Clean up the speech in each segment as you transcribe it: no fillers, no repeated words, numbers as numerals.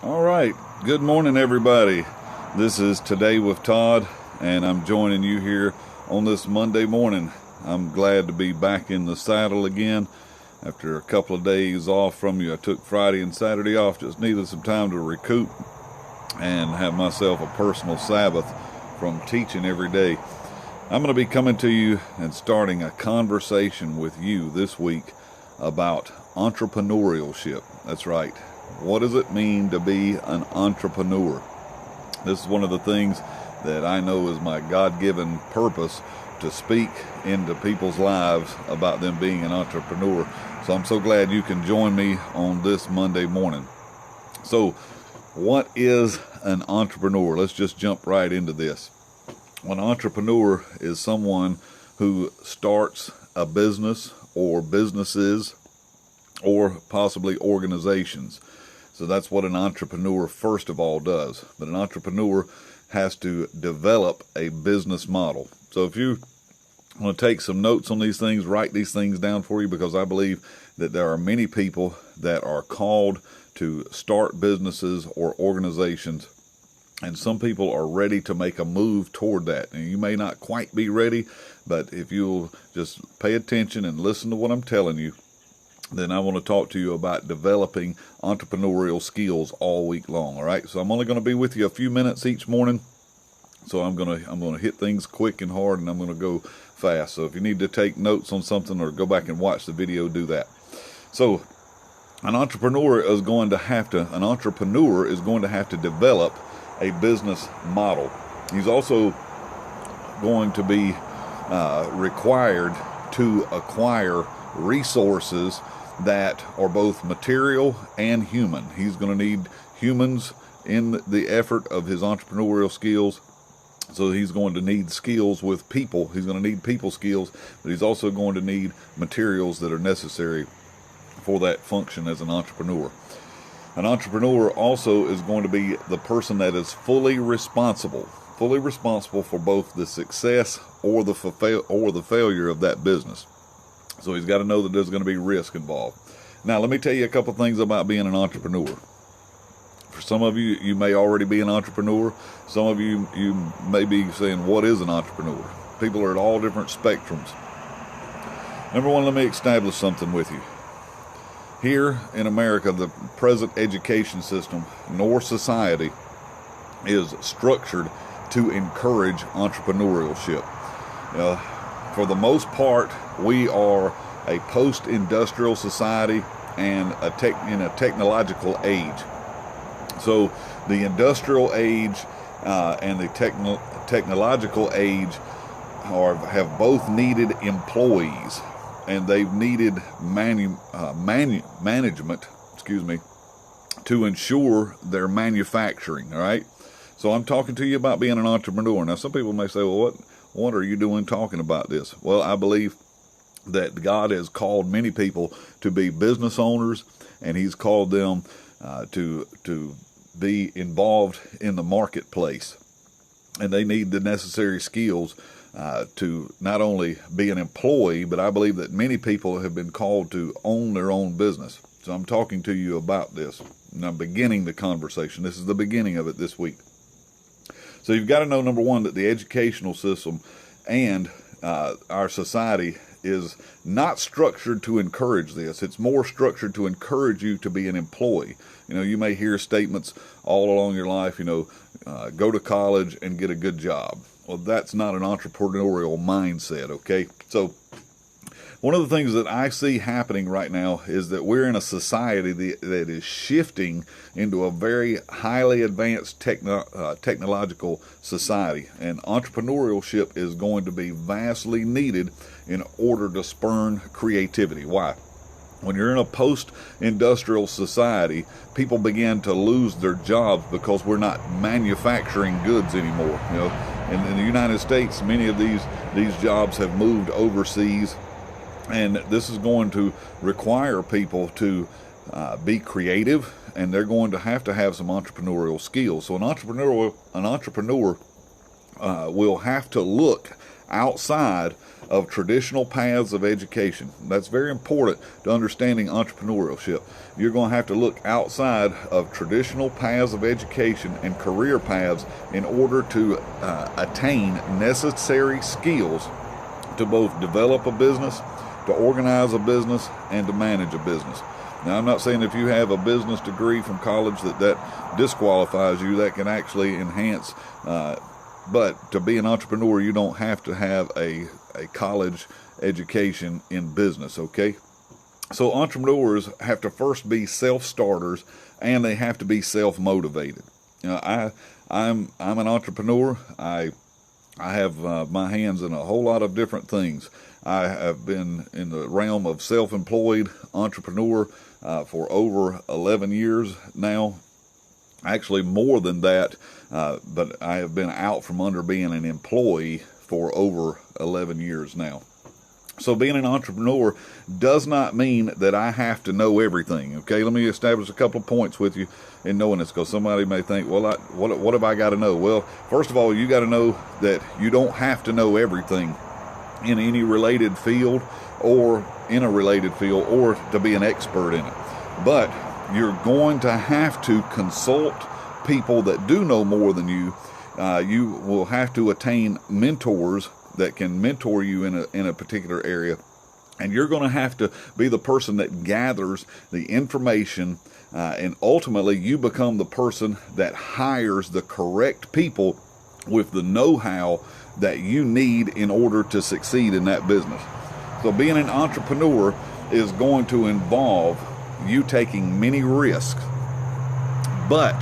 All right. Good morning, everybody. This is Today with Todd, and I'm joining you here on this Monday morning. I'm glad to be back in the saddle again after a couple of days off from you. I took Friday and Saturday off, just needed some time to recoup and have myself a personal Sabbath from teaching every day. I'm going to be coming to you and starting a conversation with you this week about entrepreneurship. That's right. What does it mean to be an entrepreneur? This is one of the things that I know is my God-given purpose, to speak into people's lives about them being an entrepreneur. So I'm so glad you can join me on this Monday morning. So what is an entrepreneur? Let's just jump right into this. An entrepreneur is someone who starts a business or businesses or possibly organizations. So that's what an entrepreneur first of all does. But an entrepreneur has to develop a business model. So if you want to take some notes on these things, write these things down for you, because I believe that there are many people that are called to start businesses or organizations, and some people are ready to make a move toward that. And you may not quite be ready, but if you'll just pay attention and listen to what I'm telling you, then I want to talk to you about developing entrepreneurial skills all week long. All right. So I'm only going to be with you a few minutes each morning. So I'm going to hit things quick and hard, and I'm going to go fast. So if you need to take notes on something or go back and watch the video, do that. So an entrepreneur is going to have to develop a business model. He's also going to be required to acquire resources that are both material and human. He's going to need humans in the effort of his entrepreneurial skills. So he's going to need skills with people. He's going to need people skills, but he's also going to need materials that are necessary for that function as an entrepreneur. An entrepreneur also is going to be the person that is fully responsible for both the success or the failure of that business. So he's got to know that there's going to be risk involved. Now, let me tell you a couple things about being an entrepreneur. For some of you, you may already be an entrepreneur. Some of you may be saying, what is an entrepreneur? People are at all different spectrums. Number one, let me establish something with you. Here in America, the present education system, nor society, is structured to encourage entrepreneurship. For the most part, we are a post-industrial society and in a technological age. So the industrial age and the technological age have both needed employees, and they've needed management, to ensure their manufacturing. All right. So I'm talking to you about being an entrepreneur. Now, some people may say, well, what are you doing talking about this? Well, I believe that God has called many people to be business owners, and He's called them to be involved in the marketplace. And they need the necessary skills to not only be an employee, but I believe that many people have been called to own their own business. So I'm talking to you about this, and I'm beginning the conversation. This is the beginning of it this week. So you've got to know, number one, that the educational system and our society is not structured to encourage this. It's more structured to encourage you to be an employee. You may hear statements all along your life, go to college and get a good job. Well, that's not an entrepreneurial mindset, okay? So one of the things that I see happening right now is that we're in a society that is shifting into a very highly advanced technological society, and entrepreneurship is going to be vastly needed in order to spurn creativity. Why? When you're in a post-industrial society, people begin to lose their jobs because we're not manufacturing goods anymore. In the United States, many of these jobs have moved overseas. And this is going to require people to be creative, and they're going to have some entrepreneurial skills. So an entrepreneur will have to look outside of traditional paths of education. That's very important to understanding entrepreneurship. You're going to have to look outside of traditional paths of education and career paths in order to attain necessary skills to both develop a business, to organize a business, and to manage a business. Now, I'm not saying if you have a business degree from college that disqualifies you. That can actually enhance, but to be an entrepreneur, you don't have to have a college education in business, okay? So entrepreneurs have to first be self-starters, and they have to be self-motivated. You know, I'm an entrepreneur. I have my hands in a whole lot of different things. I have been in the realm of self-employed entrepreneur for over 11 years now. Actually more than that, but I have been out from under being an employee for over 11 years now. So being an entrepreneur does not mean that I have to know everything. Okay, let me establish a couple of points with you in knowing this, because somebody may think, well, what have I got to know? Well, first of all, you got to know that you don't have to know everything in any related field or in a related field or to be an expert in it. But you're going to have to consult people that do know more than you. You will have to attain mentors that can mentor you in a particular area, and you're going to have to be the person that gathers the information, and ultimately you become the person that hires the correct people with the know-how that you need in order to succeed in that business. So being an entrepreneur is going to involve you taking many risks, but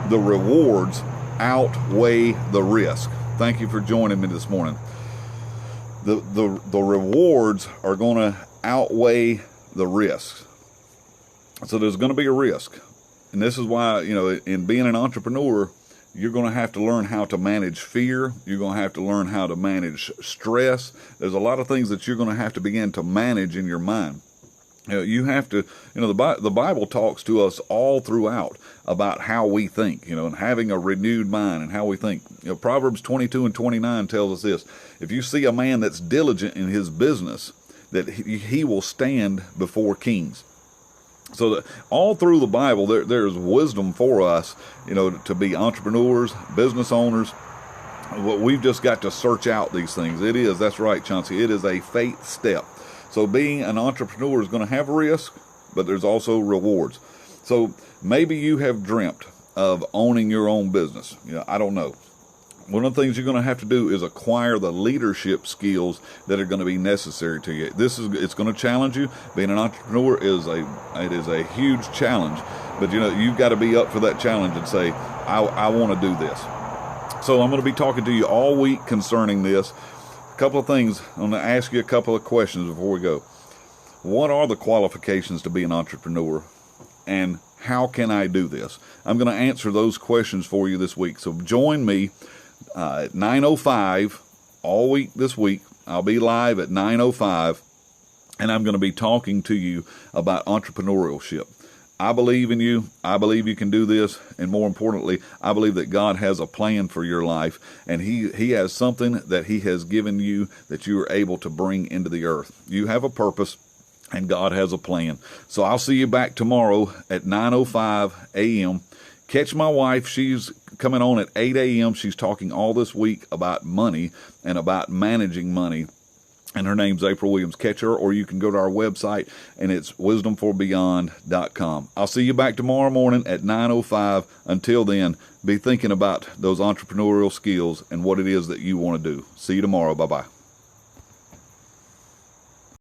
the rewards outweigh the risk. Thank you for joining me this morning. The rewards are going to outweigh the risks. So there's going to be a risk. And this is why, you know, in being an entrepreneur, you're going to have to learn how to manage fear. You're going to have to learn how to manage stress. There's a lot of things that you're going to have to begin to manage in your mind. You have to, the Bible talks to us all throughout about how we think, and having a renewed mind and how we think. Proverbs 22 and 29 tells us this: if you see a man that's diligent in his business, that he will stand before kings. So that all through the Bible, there's wisdom for us, to be entrepreneurs, business owners. Well, we've just got to search out these things. That's right, Chauncey. It is a faith step. So being an entrepreneur is going to have risk, but there's also rewards. So maybe you have dreamt of owning your own business. I don't know. One of the things you're going to have to do is acquire the leadership skills that are going to be necessary to you. It's going to challenge you. Being an entrepreneur is a huge challenge, but you've got to be up for that challenge and say, I want to do this. So I'm going to be talking to you all week concerning this. A couple of things. I'm going to ask you a couple of questions before we go. What are the qualifications to be an entrepreneur, and how can I do this? I'm going to answer those questions for you this week. So join me at 9:05 all week this week. I'll be live at 9:05, and I'm going to be talking to you about entrepreneurship. I believe in you. I believe you can do this. And more importantly, I believe that God has a plan for your life, and He has something that He has given you that you are able to bring into the earth. You have a purpose, and God has a plan. So I'll see you back tomorrow at 9:05 a.m. Catch my wife. She's coming on at 8 a.m. She's talking all this week about money and about managing money. And her name's April Williams. Catch her, or you can go to our website, and it's wisdomforbeyond.com. I'll see you back tomorrow morning at 9:05. Until then, be thinking about those entrepreneurial skills and what it is that you want to do. See you tomorrow. Bye-bye.